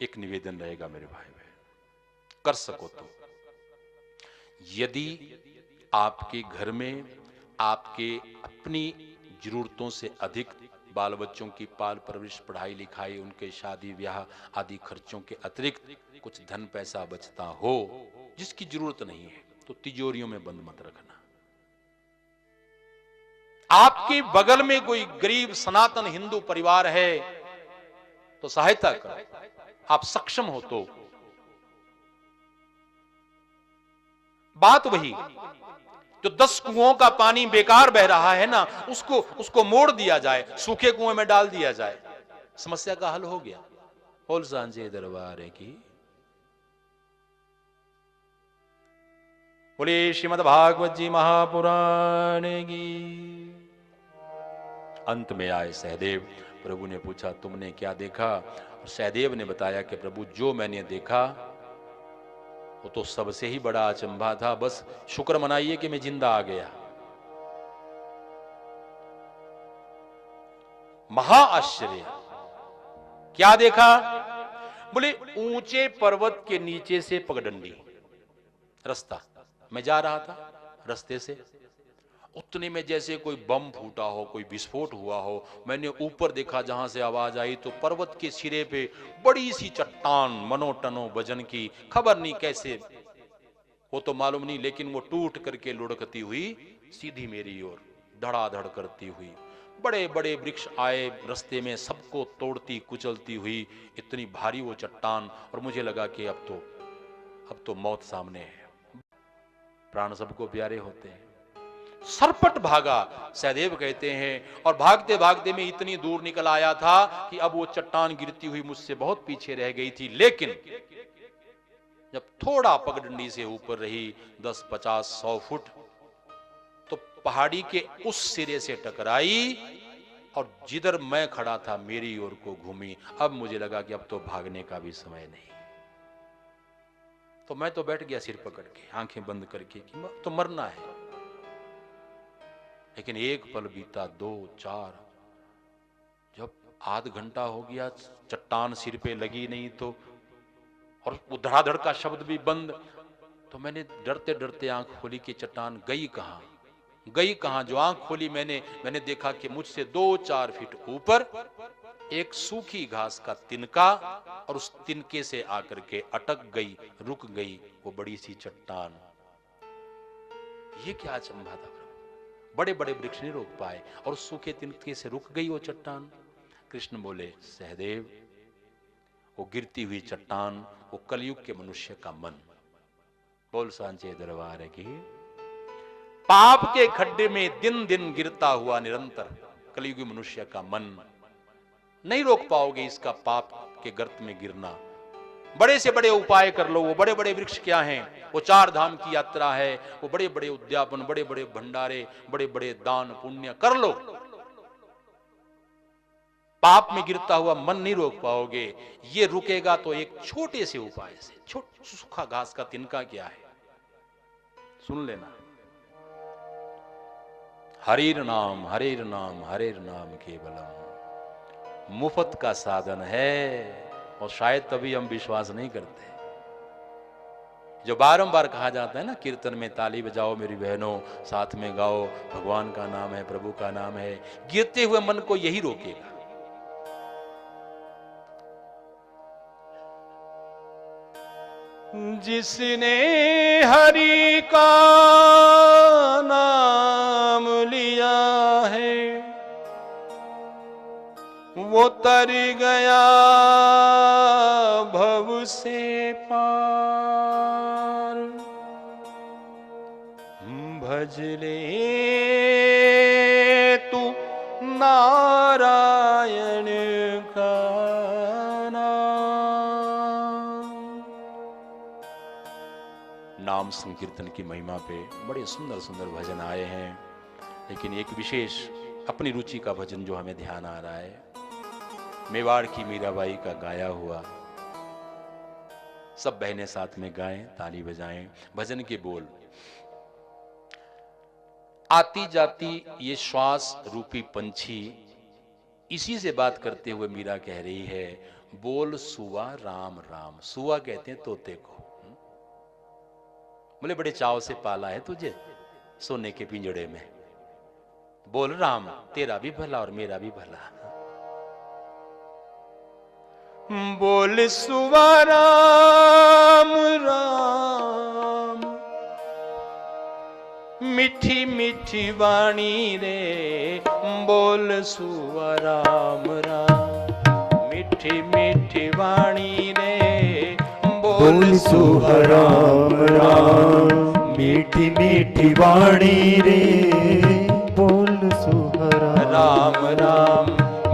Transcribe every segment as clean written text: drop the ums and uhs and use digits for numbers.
एक निवेदन रहेगा मेरे भाई बहन, कर सको तो यदि आपके घर में आपके अपनी जरूरतों से अधिक बाल बच्चों की पाल परवरिश, पढ़ाई लिखाई, उनके शादी ब्याह आदि खर्चों के अतिरिक्त कुछ धन पैसा बचता हो जिसकी जरूरत नहीं है, तो तिजोरियों में बंद मत रखना। आपके बगल में कोई गरीब सनातन हिंदू परिवार है तो सहायता करो, आप सक्षम हो तो। बात वही, जो 10 कुओं का पानी बेकार बह रहा है ना, उसको मोड़ दिया जाए, सूखे कुएं में डाल दिया जाए, समस्या का हल हो गया। बोल सांझे दरबार की। बोले श्रीमद् भागवत जी महापुराण की। अंत में आए सहदेव। प्रभु ने पूछा तुमने क्या देखा? सहदेव ने बताया कि प्रभु जो मैंने देखा वो तो सबसे ही बड़ा अचंभा था, बस शुक्र मनाइए कि मैं जिंदा आ गया। महाआश्चर्य। क्या देखा? बोले ऊंचे पर्वत के नीचे से पगडंडी रास्ता, मैं जा रहा था रास्ते से, उतने में जैसे कोई बम फूटा हो, कोई विस्फोट हुआ हो। मैंने ऊपर देखा, जहां से आवाज आई तो पर्वत के सिरे पे बड़ी सी चट्टान, मनोटनो वजन की, खबर नहीं कैसे, वो तो मालूम नहीं, लेकिन वो टूट करके लुढ़कती हुई सीधी मेरी ओर धड़ाधड़ करती हुई। बड़े बड़े वृक्ष आए रास्ते में, सबको तोड़ती कुचलती हुई, इतनी भारी वो चट्टान। और मुझे लगा कि अब तो मौत सामने है। प्राण सबको प्यारे होते हैं। सरपट भागा, सहदेव कहते हैं, और भागते भागते मैं इतनी दूर निकल आया था कि अब वो चट्टान गिरती हुई मुझसे बहुत पीछे रह गई थी। लेकिन जब थोड़ा पगडंडी से ऊपर रही, 10, 50, 100 फुट, तो पहाड़ी के उस सिरे से टकराई और जिधर मैं खड़ा था मेरी ओर को घूमी। अब मुझे लगा कि अब तो भागने का भी समय नहीं। तो मैं तो बैठ गया सिर पकड़ के, आंखें बंद करके कि तो मरना है। लेकिन एक पल बीता, 2, 4, जब आध घंटा हो गया, चट्टान सिर पे लगी नहीं, तो और वो धड़ाधड़ का शब्द भी बंद, तो मैंने डरते डरते आंख खोली कि चट्टान गई कहां। जो आंख खोली मैंने देखा कि मुझसे 2-4 फीट ऊपर एक सूखी घास का तिनका, और उस तिनके से आकर के अटक गई, रुक गई वो बड़ी सी चट्टान। ये क्या अचंभा था। बड़े बड़े वृक्ष नहीं रोक पाए और उस सूखे तिनके से रुक गई वो चट्टान। कृष्ण बोले सहदेव, वो गिरती हुई चट्टान, वो कलयुग के मनुष्य का मन। बोल सांचे दरबार की। पाप के खड्डे में दिन दिन गिरता हुआ निरंतर कलयुगी मनुष्य का मन। नहीं रोक पाओगे इसका पाप के गर्त में गिरना। बड़े से बड़े उपाय कर लो, वो बड़े बड़े वृक्ष क्या हैं, वो 4 धाम की यात्रा है, वो बड़े बड़े उद्यापन, बड़े बड़े भंडारे, बड़े बड़े दान पुण्य कर लो, पाप में गिरता हुआ मन नहीं रोक पाओगे। ये रुकेगा तो एक छोटे से उपाय से। सूखा घास का तिनका क्या है, सुन लेना। हरिर नाम हरिर नाम हरिर नाम केवलम, मुफ्त का साधन है। और शायद तभी हम विश्वास नहीं करते। जो बारंबार कहा जाता है ना, कीर्तन में ताली बजाओ मेरी बहनों, साथ में गाओ, भगवान का नाम है, प्रभु का नाम है, गिरते हुए मन को यही रोकेगा। जिसने हरि का नाम लिया है वो तर गया भव से पार। भज ले तू नारायण का नाम संकीर्तन की महिमा पे बड़े सुंदर सुंदर भजन आए हैं। लेकिन एक विशेष अपनी रुचि का भजन जो हमें ध्यान आ रहा है, मेवाड़ की मीराबाई का गाया हुआ। सब बहनें साथ में गाएं, ताली बजाएं। भजन के बोल। आती जाती ये श्वास रूपी पंछी इसी से बात करते हुए मीरा कह रही है, बोल सुआ राम राम। सुआ कहते हैं तोते को। बोले बड़े चाव से पाला है तुझे सोने के पिंजड़े में, बोल राम, तेरा भी भला और मेरा भी भला। बोल सुआ राम राम, मीठी मीठी वाणी रे, बोल सुआ राम राम, मीठी मीठी वाणी रे, बोल सुआ राम राम, मीठी मीठी वाणी रे, बोल सुआ राम राम,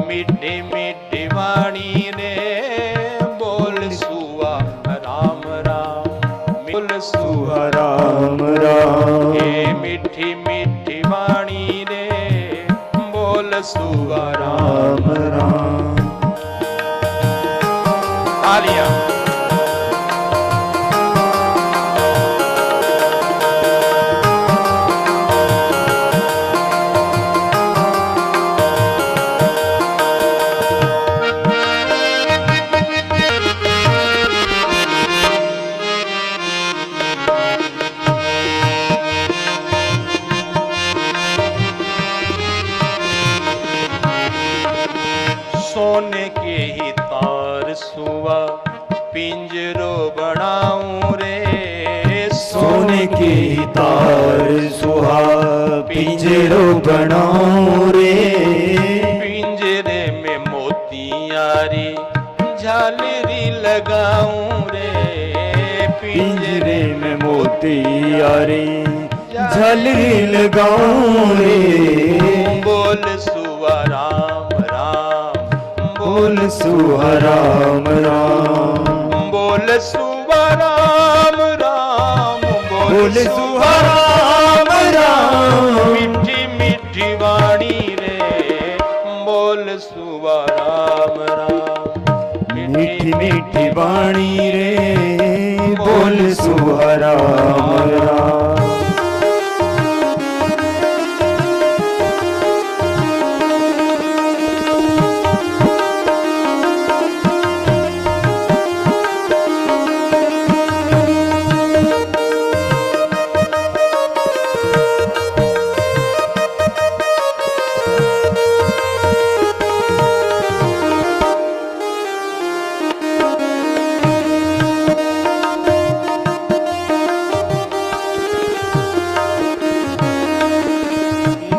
मीठी मीठी वाणी रे, बोल सुआ राम राम, बोल सुआ राम राम, हे मीठी मीठी वाणी रे, बोल सुआ राम राम। तालियां। सोने के ही तार सुआ पिंजरो बनाऊं रे, सोने के तार सुहा पिंजरो बनाऊं रे, पिंजरे में मोतियारी झालरी लगाऊं रे, पिंजरे में मोतियारी झलरी लगाऊं रे, बोल सुआ राम राम, बोल सुआ राम राम, बोल सुआ राम राम, बोल सुआ राम राम, मीठी मीठी वाणी रे, बोल सुआ राम राम, मीठी मीठी वाणी रे, बोल सुआ राम राम।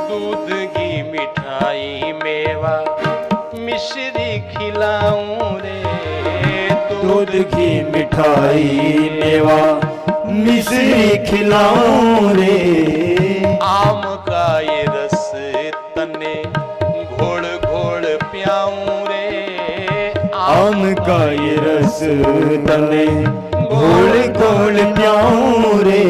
दूध घी मिठाई मेवा मिश्री खिलाऊं रे, दूध घी मिठाई मेवा मिश्री खिलाऊं रे, आम का ये रस तने घोड़ घोड़ प्याऊं रे, आम का ये रस तने घोल घोल प्याऊं रे,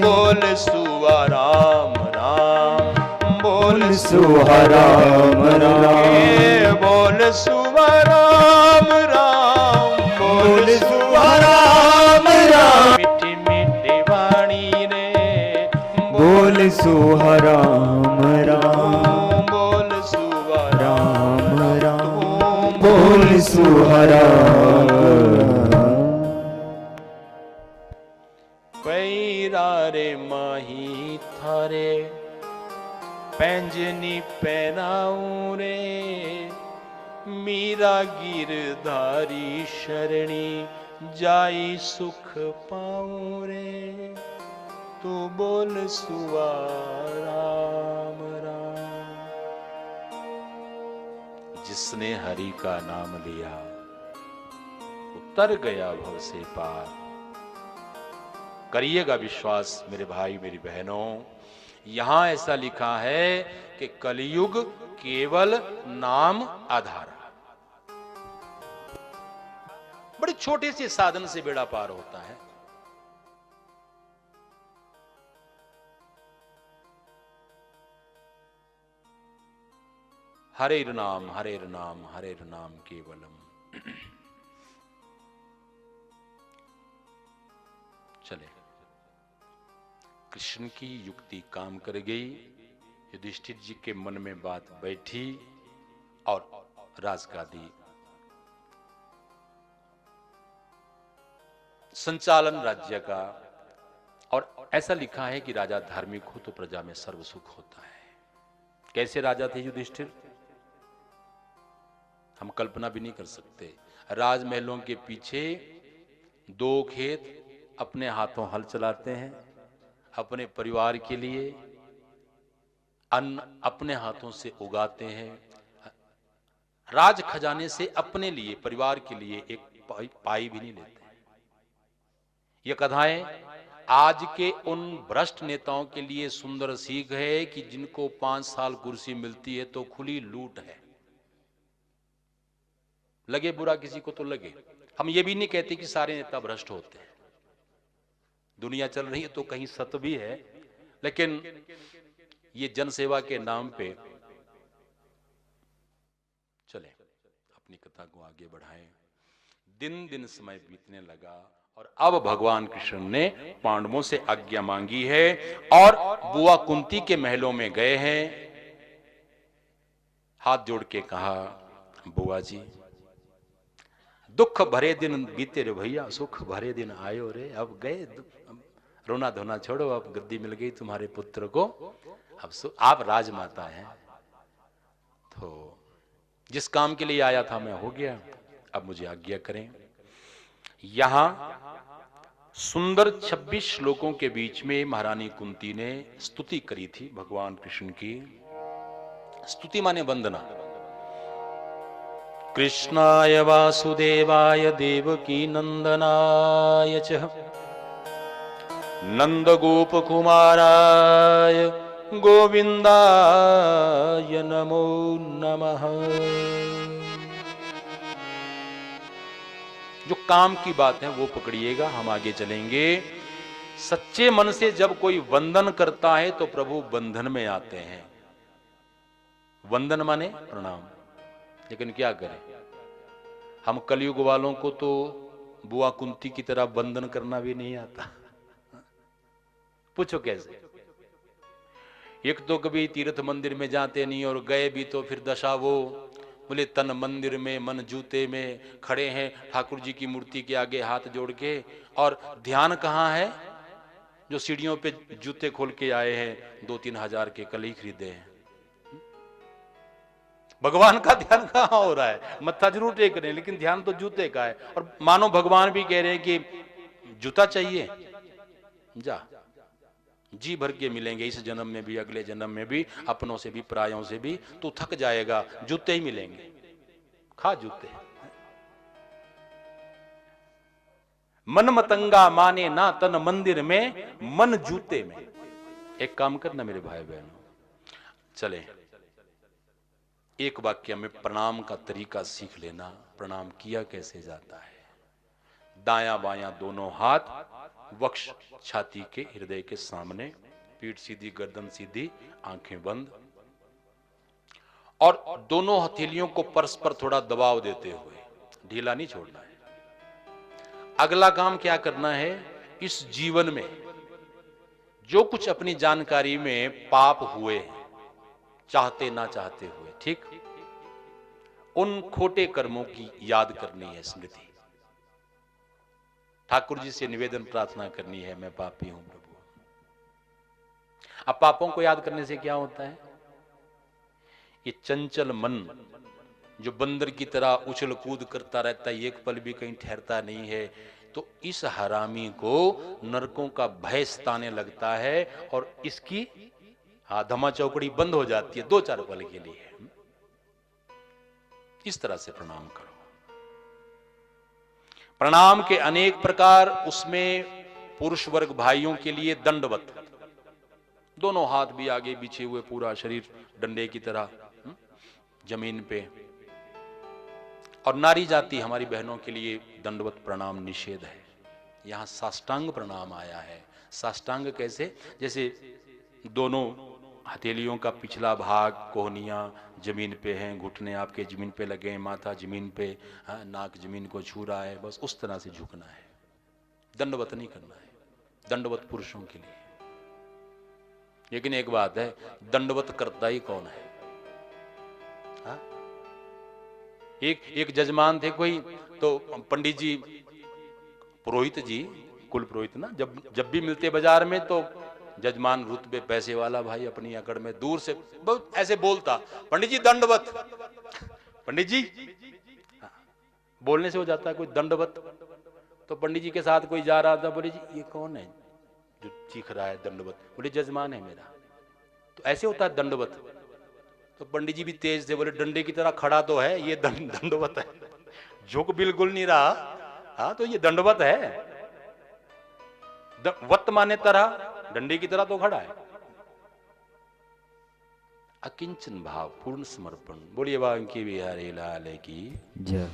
बोल सुआ राम राम, बोल सुआ राम राम, ए, बोल सुआ राम राम, बोल सुआ राम राम, मीठी मीठी वाणी रे, बोल सुआ राम राम, बोल सुआ राम राम, बोल सुआ राम। पैरा रे माही थारे पैंजनी पहनाऊं रे, मीरा गिरधारी शरणी जाई सुख पाऊं रे, तू बोल सुआ राम राम। जिसने हरि का नाम लिया उतर गया भव से पार। करिएगा विश्वास मेरे भाई मेरी बहनों, यहां ऐसा लिखा है कि कलयुग केवल नाम आधार। बड़े छोटे से साधन से बेड़ा पार होता है। हरे नाम हरे नाम हरे नाम केवलम। चले, कृष्ण की युक्ति काम कर गई। युधिष्ठिर जी के मन में बात बैठी। और राजगादी, संचालन राज्य का। और ऐसा लिखा है कि राजा धार्मिक हो तो प्रजा में सर्व सुख होता है। कैसे राजा थे युधिष्ठिर, हम कल्पना भी नहीं कर सकते। राजमहलों के पीछे 2 खेत, अपने हाथों हल चलाते हैं, अपने परिवार के लिए अन्न अपने हाथों से उगाते हैं, राज खजाने से अपने लिए, परिवार के लिए एक पाई भी नहीं लेते। ये कथाएं आज के उन भ्रष्ट नेताओं के लिए सुंदर सीख है कि जिनको 5 साल कुर्सी मिलती है तो खुली लूट है। लगे बुरा किसी को तो लगे, हम ये भी नहीं कहते कि सारे नेता भ्रष्ट होते हैं। दुनिया चल रही है तो कहीं सत्य भी है, लेकिन ये जनसेवा के नाम पे चले, अपनी कथा को आगे बढ़ाएं। दिन दिन समय बीतने लगा और अब भगवान कृष्ण ने पांडवों से आज्ञा मांगी है और बुआ कुंती के महलों में गए हैं। हाथ जोड़ के कहा, बुआ जी दुख भरे दिन बीते रे भैया, सुख भरे दिन आयो रे। अब गए, रोना धोना छोड़ो, अब गद्दी मिल गई तुम्हारे पुत्र को, अब आप राजमाता हैं। तो जिस काम के लिए आया था मैं हो गया, अब मुझे आज्ञा करें। यहां सुंदर 26 श्लोकों के बीच में महारानी कुंती ने स्तुति करी थी भगवान कृष्ण की। स्तुति माने वंदना। कृष्णाय वासुदेवाय देवकी नंदनाय च नंद गोप कुमाराय गोविंदाय नमो नमः। जो काम की बात है वो पकड़िएगा, हम आगे चलेंगे। सच्चे मन से जब कोई वंदन करता है तो प्रभु बंधन में आते हैं। वंदन माने प्रणाम। लेकिन क्या करें, हम कलयुग वालों को तो बुआ कुंती की तरह वंदन करना भी नहीं आता। पूछो कैसे? एक तो कभी तीर्थ मंदिर में जाते नहीं और गए भी तो फिर दशा वो, बोले तन मंदिर में मन जूते में, खड़े हैं ठाकुर जी की मूर्ति के आगे हाथ जोड़ के, और ध्यान कहाँ है? जो सीढ़ियों पे जूते खोल के आए हैं, 2-3 हजार के कल ही खरीदे हैं। भगवान का ध्यान कहाँ हो रहा है? मत्था जरूर टेक रहे हैं लेकिन ध्यान तो जूते का है। और मानो भगवान भी कह रहे हैं कि जूता चाहिए, जा जी भर के मिलेंगे इस जन्म में भी, अगले जन्म में भी, अपनों से भी परायों से भी। तू थक जाएगा, जूते ही मिलेंगे, खा जूते। मन मतंगा माने ना तन मंदिर में, मन जूते में। एक काम करना मेरे भाई बहनों, चले एक वाक्य में प्रणाम का तरीका सीख लेना। प्रणाम किया कैसे जाता है? दायां बायां दोनों हाथ वक्ष छाती के हृदय के सामने, पीठ सीधी, गर्दन सीधी, आंखें बंद, और दोनों हथेलियों को परस्पर थोड़ा दबाव देते हुए, ढीला नहीं छोड़ना है। अगला काम क्या करना है? इस जीवन में जो कुछ अपनी जानकारी में पाप हुए हैं, चाहते ना चाहते हुए, ठीक, उन खोटे कर्मों की याद करनी है, स्मृति। ठाकुर जी से निवेदन प्रार्थना करनी है, मैं पापी हूं प्रभु। अब पापों को याद करने से क्या होता है? ये चंचल मन जो बंदर की तरह उछल कूद करता रहता है, एक पल भी कहीं ठहरता नहीं है, तो इस हरामी को नरकों का भय सताने लगता है और इसकी धमा चौकड़ी बंद हो जाती है 2-4 पल के लिए। इस तरह से प्रणाम करो। प्रणाम के अनेक प्रकार, उसमें पुरुष वर्ग भाइयों के लिए दंडवत, दोनों हाथ भी आगे बिछे हुए, पूरा शरीर डंडे की तरह जमीन पे। और नारी जाति हमारी बहनों के लिए दंडवत प्रणाम निषेध है। यहां साष्टांग प्रणाम आया है। साष्टांग कैसे? जैसे दोनों हथेलियों का पिछला भाग, कोहनियां जमीन पे हैं, घुटने आपके जमीन पे लगे हैं, माथा जमीन पे, नाक जमीन को छू रहा है, बस उस तरह से झुकना है। दंडवत नहीं करना है। दंडवत पुरुषों के लिए। लेकिन एक बात है, दंडवत करता ही कौन है? एक जजमान थे कोई, तो पंडित जी, पुरोहित जी, कुल पुरोहित ना, जब भी मिलते बाजार में तो जजमान रुतबे पैसे वाला भाई अपनी अकड़ में दूर से बहुत ऐसे बोलता, पंडित जी दंडवत, पंडित जी, हाँ, बोलने से हो जाता है कोई दंडवत। तो पंडित जी के साथ कोई जा रहा था, बोले जी ये कौन है जो चीख रहा है दंडवत? बोले जजमान है मेरा। तो ऐसे होता है दंडवत। तो पंडित जी भी तेज थे, बोले डंडे की तरह खड़ा तो है, ये दंडवत है, झुक बिल्कुल नहीं रहा। हाँ तो ये दंडवत है, वत माने तरह, डंडे की तरह तो खड़ा है। अकिंचन भाव, पूर्ण समर्पण। बोलिए बांके बिहारी लाल की जय।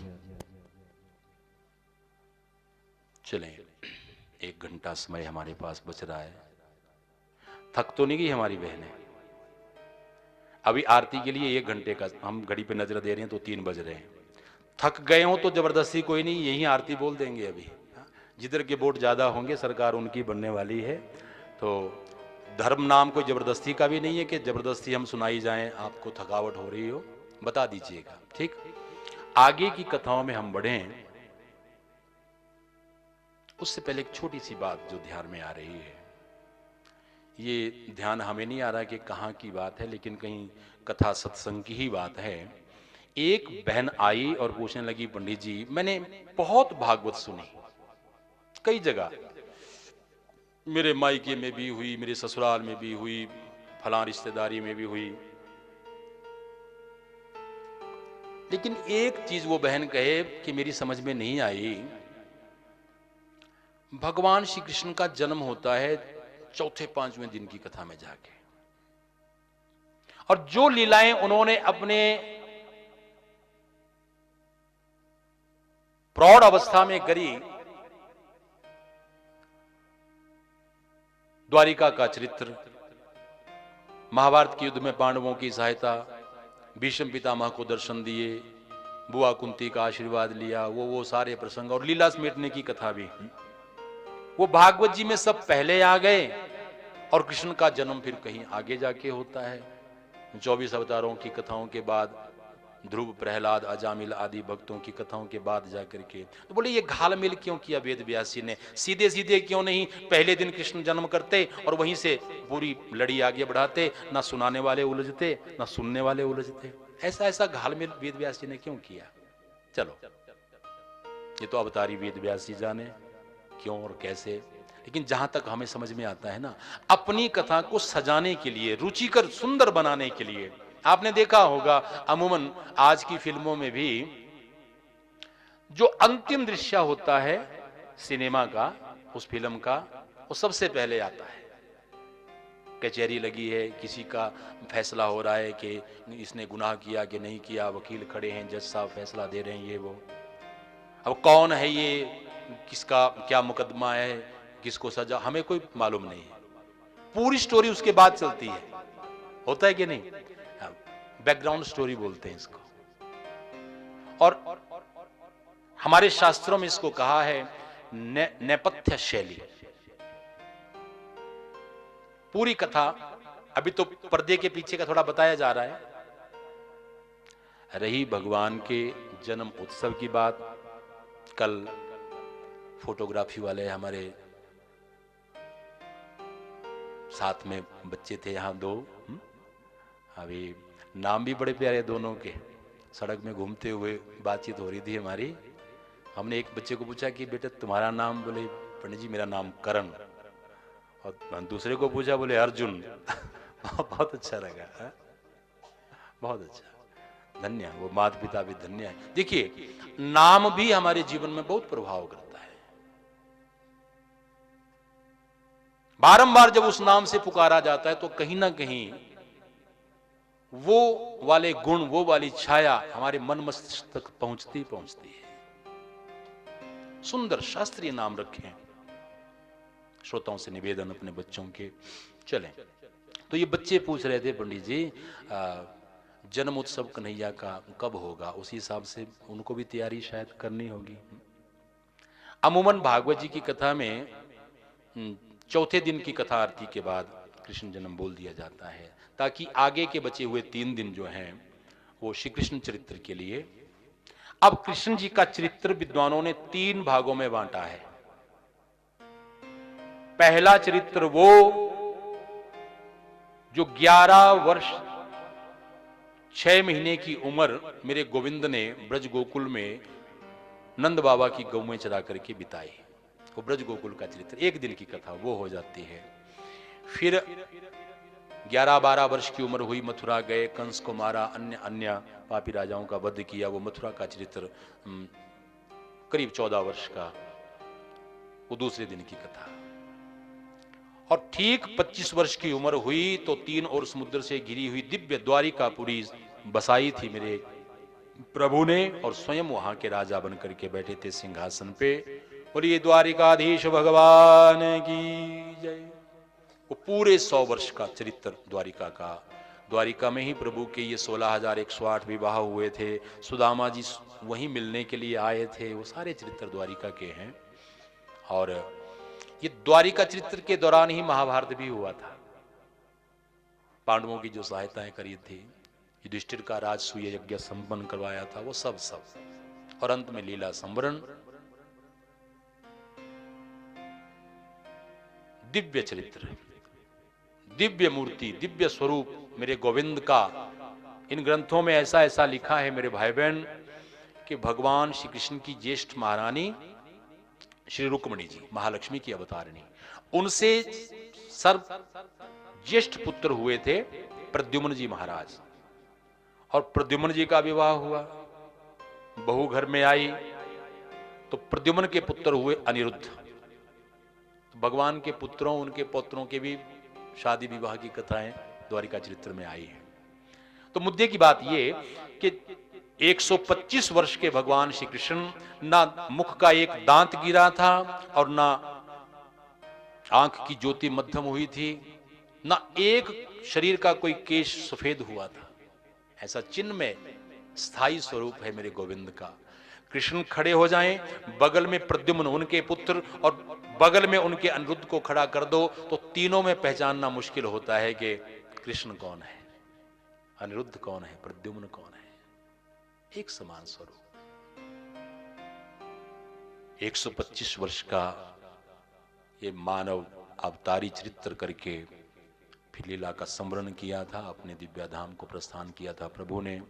चलें, 1 घंटा समय हमारे पास बच रहा है। थक तो नहीं गई हमारी बहनें? अभी आरती के लिए 1 घंटे का हम घड़ी पे नजर दे रहे हैं तो 3 बज रहे हैं। थक गए हो तो जबरदस्ती कोई नहीं, यही आरती बोल देंगे अभी। जिधर के वोट ज्यादा होंगे सरकार उनकी बनने वाली है। तो धर्म नाम कोई जबरदस्ती का भी नहीं है कि जबरदस्ती हम सुनाई जाएं, आपको थकावट हो रही हो बता दीजिएगा, ठीक। आगे की कथाओं में हम बढ़ें उससे पहले एक छोटी सी बात जो ध्यान में आ रही है, ये ध्यान हमें नहीं आ रहा कि कहाँ की बात है, लेकिन कहीं कथा सत्संग की ही बात है। एक बहन आई और पूछने लगी, पंडित जी मैंने बहुत भागवत सुनी कई जगह, मेरे मायके में भी हुई, मेरे ससुराल में भी हुई, फलां रिश्तेदारी में भी हुई, लेकिन एक चीज वो बहन कहे कि मेरी समझ में नहीं आई। भगवान श्री कृष्ण का जन्म होता है चौथे 5वें दिन की कथा में जाके, और जो लीलाएं उन्होंने अपने प्रौढ़ अवस्था में करी, द्वारिका का चरित्र, महाभारत के युद्ध में पांडवों की सहायता, भीष्म पितामह को दर्शन दिए, बुआ कुंती का आशीर्वाद लिया, वो सारे प्रसंग और लीला समेटने की कथा भी, वो भागवत जी में सब पहले आ गए। और कृष्ण का जन्म फिर कहीं आगे जाके होता है। 24 अवतारों की कथाओं के बाद, ध्रुव, प्रहलाद, अजामिल आदि भक्तों की कथाओं के बाद जाकर के, तो बोले ये घालमेल क्यों किया वेद व्यासी ने? सीधे सीधे क्यों नहीं पहले दिन कृष्ण जन्म करते और वहीं से पूरी लड़ी आगे बढ़ाते? ना सुनाने वाले उलझते, ना सुनने वाले उलझते। ऐसा ऐसा घालमेल वेद व्यासी ने क्यों किया? चलो, ये तो अवतारी वेद व्यासी जाने क्यों और कैसे, लेकिन जहां तक हमें समझ में आता है ना, अपनी कथा को सजाने के लिए, रुचिकर सुंदर बनाने के लिए, आपने देखा होगा अमूमन आज की फिल्मों में भी जो अंतिम दृश्य होता है सिनेमा का, उस फिल्म का, वो सबसे पहले आता है। कचहरी लगी है, किसी का फैसला हो रहा है कि इसने गुनाह किया कि नहीं किया, वकील खड़े हैं, जज साहब फैसला दे रहे हैं, ये वो। अब कौन है ये, किसका क्या मुकदमा है, किसको सजा, हमें कोई मालूम नहीं है। पूरी स्टोरी उसके बाद चलती है, होता है कि नहीं? बैकग्राउंड स्टोरी बोलते हैं इसको। और हमारे शास्त्रों में इसको कहा है नेपथ्य शैली। पूरी कथा, अभी तो पर्दे के पीछे का थोड़ा बताया जा रहा है। रही भगवान के जन्म उत्सव की बात, कल फोटोग्राफी वाले हमारे साथ में बच्चे थे यहाँ 2, अभी नाम भी बड़े प्यारे दोनों के, सड़क में घूमते हुए बातचीत हो रही थी हमारी। हमने एक बच्चे को पूछा कि बेटा तुम्हारा नाम? बोले पंडित जी मेरा नाम करण। और दूसरे को पूछा, बोले अर्जुन। बहुत अच्छा लगा, है? बहुत अच्छा, धन्य, वो माता पिता भी धन्य है। देखिए, नाम भी हमारे जीवन में बहुत प्रभाव करता है। बारंबार जब उस नाम से पुकारा जाता है तो कहीं ना कहीं वो वाले गुण, वो वाली छाया हमारे मन मस्तिष्क तक पहुंचती है। सुंदर शास्त्रीय नाम रखें। श्रोताओं से निवेदन अपने बच्चों के। चलें, तो ये बच्चे पूछ रहे थे, पंडित जी जन्म उत्सव कन्हैया का कब होगा? उसी हिसाब से उनको भी तैयारी शायद करनी होगी। अमूमन भागवत जी की कथा में चौथे दिन की कथा आरती के बाद कृष्ण जन्म बोल दिया जाता है, ताकि आगे के बचे हुए 3 दिन जो हैं वो श्री कृष्ण चरित्र के लिए अब कृष्ण जी का चरित्र विद्वानों ने 3 भागों में बांटा है। पहला चरित्र वो जो 11 वर्ष 6 महीने की उम्र मेरे गोविंद ने ब्रज गोकुल में नंद बाबा की गौ में चरा करके बिताई। वो ब्रज गोकुल का चरित्र, एक दिन की कथा वो हो जाती है। फिर 11-12 वर्ष की उम्र हुई, मथुरा गए, कंस को मारा, अन्य अन्य पापी राजाओं का वध किया, वो मथुरा का चरित्र। करीब 14 वर्ष का, वो दूसरे दिन की कथा। और ठीक 25 वर्ष की उम्र हुई तो 3 और समुद्र से घिरी हुई दिव्य द्वारिकापुरी बसाई थी मेरे प्रभु ने, और स्वयं वहां के राजा बन करके बैठे थे सिंहासन पे। बोलिए द्वारिकाधीश भगवान की जय। वो पूरे 100 वर्ष का चरित्र द्वारिका का। द्वारिका में ही प्रभु के ये 16,108 विवाह हुए थे। सुदामा जी वहीं मिलने के लिए आए थे। वो सारे चरित्र द्वारिका के हैं। और ये द्वारिका चरित्र के दौरान ही महाभारत भी हुआ था। पांडवों की जो सहायताएं करी थी, युधिष्ठिर का राजसूय यज्ञ संपन्न करवाया था, वो सब और अंत में लीला संवरण। दिव्य चरित्र, दिव्य मूर्ति, दिव्य स्वरूप मेरे गोविंद का। इन ग्रंथों में ऐसा ऐसा लिखा है मेरे भाई बहन कि भगवान श्री कृष्ण की ज्येष्ठ महारानी श्री रुक्मिणी जी, महालक्ष्मी की अवतारिणी, उनसे सर्व ज्येष्ठ पुत्र हुए थे प्रद्युम्न जी महाराज। और प्रद्युम्न जी का विवाह हुआ, बहू घर में आई तो प्रद्युम्न के पुत्र हुए अनिरुद्ध। भगवान के पुत्रों, उनके पौत्रों के भी शादी विवाह की कथाएं द्वारिका चरित्र में आई है। तो मुद्दे की बात यह कि 125 वर्ष के भगवान श्री कृष्ण, ना मुख का एक दांत गिरा था और ना आंख की ज्योति मध्यम हुई थी, ना एक शरीर का कोई केश सफेद हुआ था। ऐसा चिन्ह में स्थायी स्वरूप है मेरे गोविंद का। कृष्ण खड़े हो जाएं, बगल में प्रद्युम्न उनके पुत्र और बगल में उनके अनिरुद्ध को खड़ा कर दो तो तीनों में पहचानना मुश्किल होता है कि कृष्ण कौन है, अनिरुद्ध कौन है, प्रद्युम्न कौन है। एक समान स्वरूप। 125 वर्ष का ये मानव अवतारी चरित्र करके फिर लीला का संवरण किया था, अपने दिव्य धाम को प्रस्थान किया था प्रभु ने।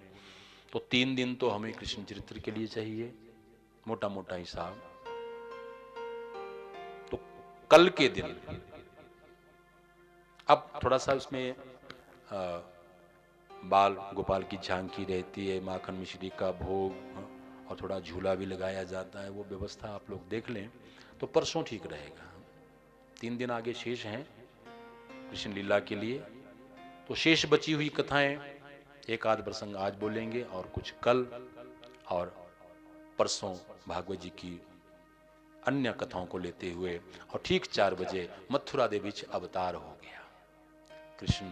तो 3 दिन तो हमें कृष्ण चरित्र के लिए चाहिए, मोटा मोटा हिसाब। तो कल के दिन अब थोड़ा सा उसमें बाल गोपाल की झांकी रहती है, माखन मिश्री का भोग और थोड़ा झूला भी लगाया जाता है। वो व्यवस्था आप लोग देख लें तो परसों ठीक रहेगा। 3 दिन आगे शेष हैं कृष्ण लीला के लिए। तो शेष बची हुई कथाएं एक आध प्रसंग आज बोलेंगे और कुछ कल, और परसों भागवत जी की अन्य कथाओं को लेते हुए। और ठीक 4 बजे मथुरा दे बीच अवतार हो गया। कृष्ण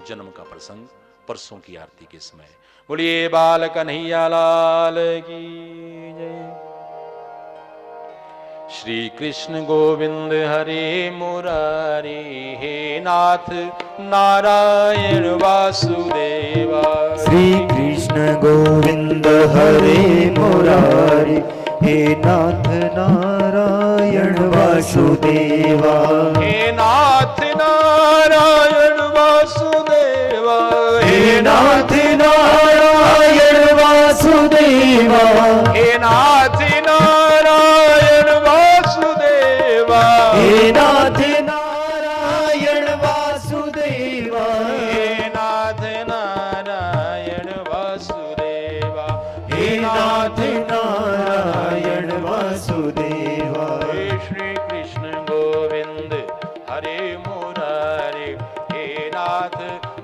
जन्म का प्रसंग परसों की आरती के समय। बोलिए बाल कन्हैया लाल की जय। श्री कृष्ण गोविंद हरे मुरारी, हे नाथ नारायण वासुदेवा। श्री कृष्ण गोविंद हरे मुरारी, हे नाथ नारायण वासुदेवा। हे नाथ नारायण वासुदेवा, हे नाथ नारायण वासुदेवा। हे नाथ नारायण वासुदेवा। हे नाथ नारायण वासुदेवा। हे नाथ नारायण वासुदेवा। हे नाथ नारायण वासुदेवा। हे श्री कृष्ण गोविंद हरे मुरारी, हे नाथ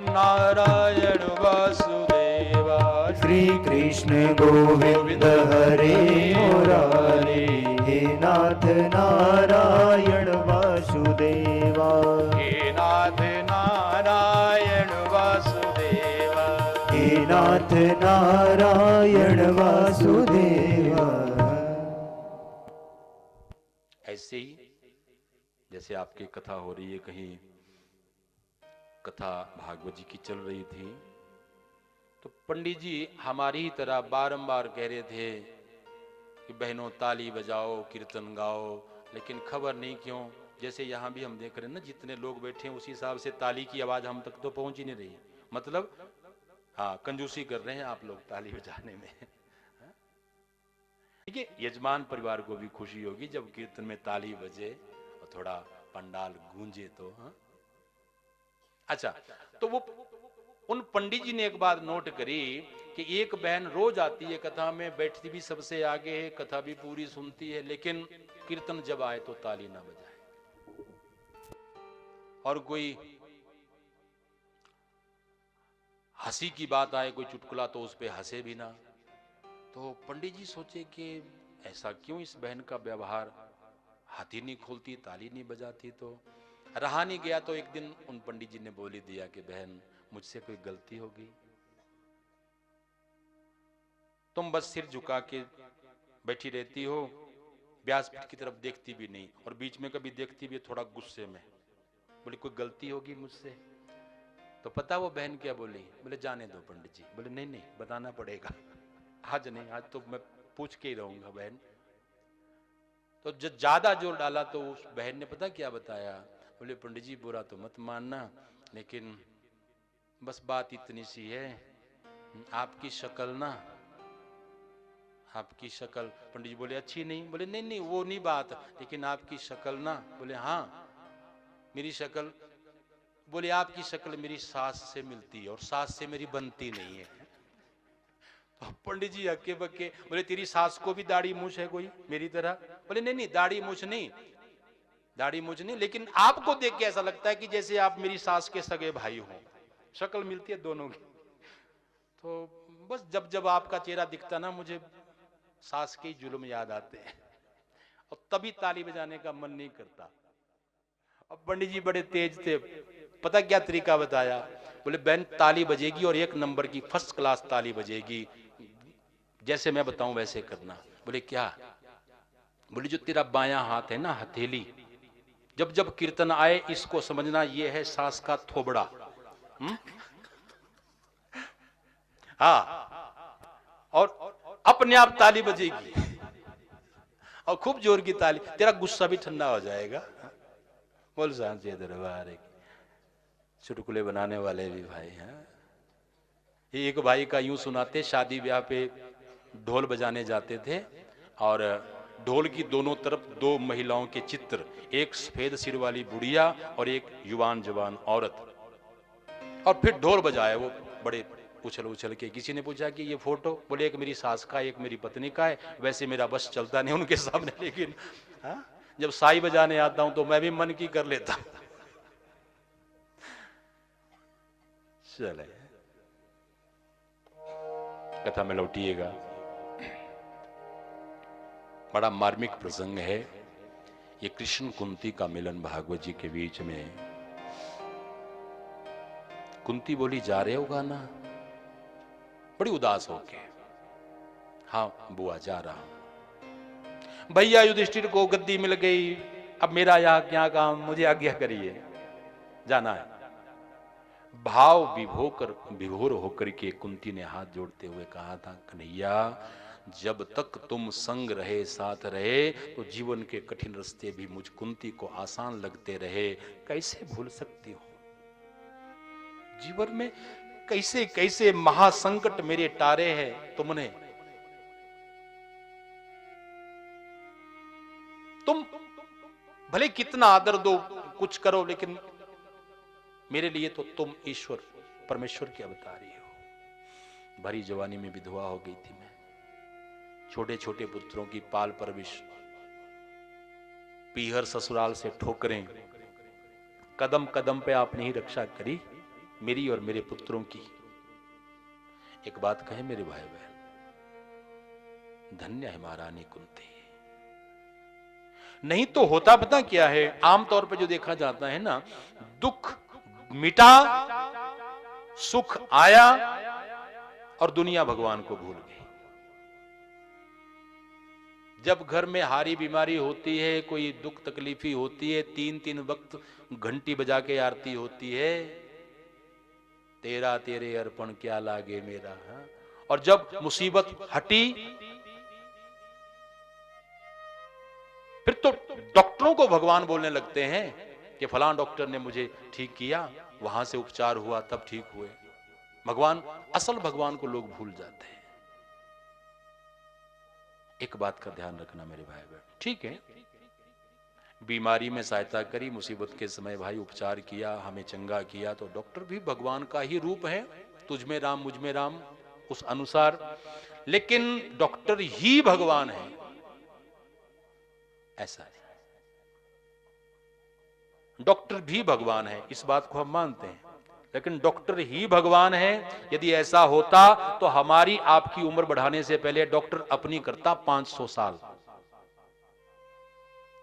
नारायण वासुदेवा। श्री कृष्ण गोविंद हरे मुरारी, हे नाथ नारायण वासुदेवा। हे नाथ नारायण वासुदेवा। हे नाथ नारायण वासुदेवा। ऐसे ही जैसे आपकी कथा हो रही है, कहीं कथा भागवत जी की चल रही थी तो पंडित जी हमारी ही तरह बारंबार कह रहे थे कि बहनों ताली बजाओ, कीर्तन गाओ, लेकिन खबर नहीं क्यों, जैसे यहाँ भी हम देख रहे हैं ना, जितने लोग बैठे हैं उसी हिसाब से ताली की आवाज हम तक तो पहुंच ही नहीं रही। मतलब हाँ, कंजूसी कर रहे हैं आप लोग ताली बजाने में। ठीक है, यजमान परिवार को भी खुशी होगी जब कीर्तन में ताली बजे और थोड़ा पंडाल गूंजे तो। हाँ, अच्छा, तो वो उन पंडित जी ने एक बात नोट करी कि एक बहन रोज आती है कथा में, बैठती भी सबसे आगे है, कथा भी पूरी सुनती है, लेकिन कीर्तन जब आए तो ताली ना बजाए। और कोई हंसी की बात आए, कोई चुटकुला, तो उस पे हंसे भी ना। तो पंडित जी सोचे कि ऐसा क्यों, इस बहन का व्यवहार, हाथ ही नहीं खोलती, ताली नहीं बजाती। तो रहा नहीं गया, तो एक दिन उन पंडित जी ने बोल ही दिया कि बहन मुझसे कोई गलती हो गई, तुम बस सिर झुका के बैठी रहती हो, व्यासपीठ की तरफ देखती भी नहीं, और बीच में कभी देखती भी थोड़ा गुस्से में। बोले कोई गलती होगी मुझसे? तो पता वो बहन क्या बोली? बोले जाने दो पंडित जी। बोले नहीं नहीं, बताना पड़ेगा, आज नहीं, आज तो मैं पूछ के ही रहूंगा बहन। तो जब ज्यादा जोर डाला तो उस बहन ने पता क्या बताया? बोले पंडित जी बुरा तो मत मानना, लेकिन बस बात इतनी सी है, आपकी शक्ल ना, आपकी शक्ल। पंडित जी बोले अच्छी नहीं? बोले नहीं नहीं, वो नहीं बात, लेकिन आपकी शक्ल ना। बोले हाँ, मेरी शक्ल? बोले आपकी शक्ल मेरी सास से मिलती है और सास से मेरी बनती नहीं है। तो पंडित जी हक्के बक्के बोले तेरी सास को भी दाढ़ी मूछ है कोई मेरी तरह? बोले नहीं नहीं, दाढ़ी मूछ नहीं, दाढ़ी मूछ नहीं, लेकिन आपको देख के ऐसा लगता है कि जैसे आप मेरी सास के सगे भाई हो, शक्ल मिलती है दोनों की। तो बस जब जब आपका चेहरा दिखता ना, मुझे सास के जुल्म याद आते हैं, और तभी ताली बजाने का मन नहीं करता। अब पंडित जी बड़े तेज थे, पता क्या तरीका बताया? बोले बहन ताली बजेगी और एक नंबर की फर्स्ट क्लास ताली बजेगी, जैसे मैं बताऊं वैसे करना। बोले क्या? बोले जो तेरा बायां हाथ है ना, हथेली, जब जब कीर्तन आए इसको समझना ये है सास का थोबड़ा। हाँ, और अपने आप ताली बजेगी और खूब जोर की ताली, तेरा गुस्सा भी ठंडा हो जाएगा। बोल सांचे दरबार की। चुटकुले बनाने वाले भी भाई हैं। एक भाई का यूं सुनाते, शादी ब्याह पे ढोल बजाने जाते थे और ढोल की दोनों तरफ दो महिलाओं के चित्र, एक सफेद सिर वाली बुढ़िया और एक युवान जवान औरत, और फिर ढोल बजाए वो बड़े उछल उछल के। किसी ने पूछा कि ये फोटो? बोले एक मेरी सास का, एक मेरी पत्नी का है, वैसे मेरा बस चलता नहीं उनके सामने, लेकिन हाँ, जब साई बजाने आता हूं तो मैं भी मन की कर लेता। चले कथा में लौटिएगा। बड़ा मार्मिक प्रसंग है ये, कृष्ण कुंती का मिलन भागवत जी के बीच में। कुंती बोली जा रहे हो गाना? बड़ी उदास होके, हाँ बुआ जा रहा हूं। भैया युधिष्ठिर को गद्दी मिल गई, अब मेरा यहां क्या काम, मुझे आज्ञा करिए, जाना है। भाव विभोर होकर के कुंती ने हाथ जोड़ते हुए कहा था, कन्हैया जब तक तुम संग रहे, साथ रहे, तो जीवन के कठिन रास्ते भी मुझ कुंती को आसान लगते रहे। कैसे भूल सकती हो? जीवन में कैसे कैसे महासंकट मेरे टारे हैं तुमने। तुम भले कितना आदर दो, कुछ करो, लेकिन मेरे लिए तो तुम ईश्वर परमेश्वर की अवतारी हो। भरी जवानी में विधवा हो गई थी मैं, छोटे छोटे पुत्रों की पाल परविश, पीहर ससुराल से ठोकरें, कदम कदम पे आपने ही रक्षा करी मेरी और मेरे पुत्रों की। एक बात कहे मेरे भाई बहन, धन्य है महारानी कुंती। नहीं तो होता पता क्या है, आमतौर पर जो देखा जाता है ना, दुख मिटा, सुख आया और दुनिया भगवान को भूल गई। जब घर में हारी बीमारी होती है, कोई दुख तकलीफी होती है, 3-3 वक्त घंटी बजा के आरती होती है, तेरा तेरे अर्पण क्या लागे मेरा। हाँ? और जब मुसीबत हटी फिर तो डॉक्टरों को भगवान बोलने लगते हैं कि फलां डॉक्टर ने मुझे ठीक किया, वहां से उपचार हुआ तब ठीक हुए। भगवान, असल भगवान को लोग भूल जाते हैं। एक बात का ध्यान रखना मेरे भाई बहन, ठीक है बीमारी में सहायता करी, मुसीबत के समय भाई उपचार किया, हमें चंगा किया, तो डॉक्टर भी भगवान का ही रूप है, तुझ में राम मुझ में राम उस अनुसार। लेकिन डॉक्टर ही भगवान है ऐसा नहीं, डॉक्टर भी भगवान है इस बात को हम मानते हैं, लेकिन डॉक्टर ही भगवान है। यदि ऐसा होता तो हमारी आपकी उम्र बढ़ाने से पहले डॉक्टर अपनी करता 500 साल,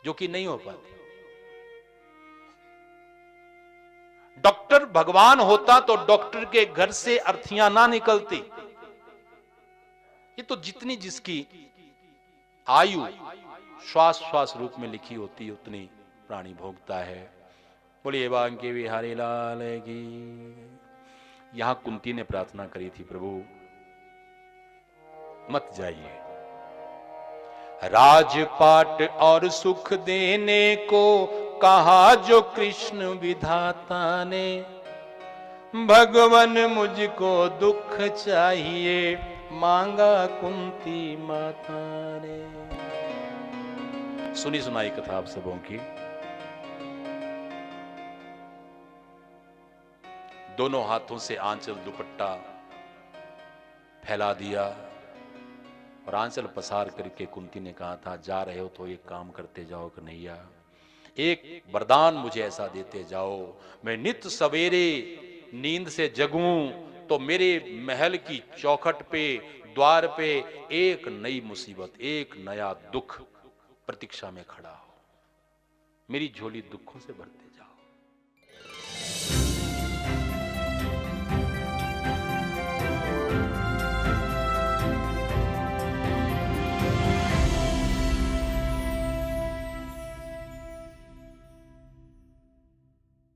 जो कि नहीं हो पाती। डॉक्टर भगवान होता तो डॉक्टर के घर से अर्थियां ना निकलती। ये तो जितनी जिसकी आयु श्वास श्वास रूप में लिखी होती उतनी प्राणी भोगता है। बोलिए बांके बिहारी लाल की। यहां कुंती ने प्रार्थना करी थी, प्रभु मत जाइए, राजपाट और सुख देने को कहा जो कृष्ण विधाता ने, भगवन मुझको दुख चाहिए मांगा कुंती माता ने। सुनी सुनाई कथा आप सबों की। दोनों हाथों से आंचल दुपट्टा फैला दिया और आंचल पसार करके कुंती ने कहा था, जा रहे हो तो एक काम करते जाओ कन्हैया, एक वरदान मुझे ऐसा देते जाओ, मैं नित सवेरे नींद से जगूं तो मेरे महल की चौखट पे द्वार पे एक नई मुसीबत एक नया दुख प्रतीक्षा में खड़ा हो, मेरी झोली दुखों से भरते जाओ।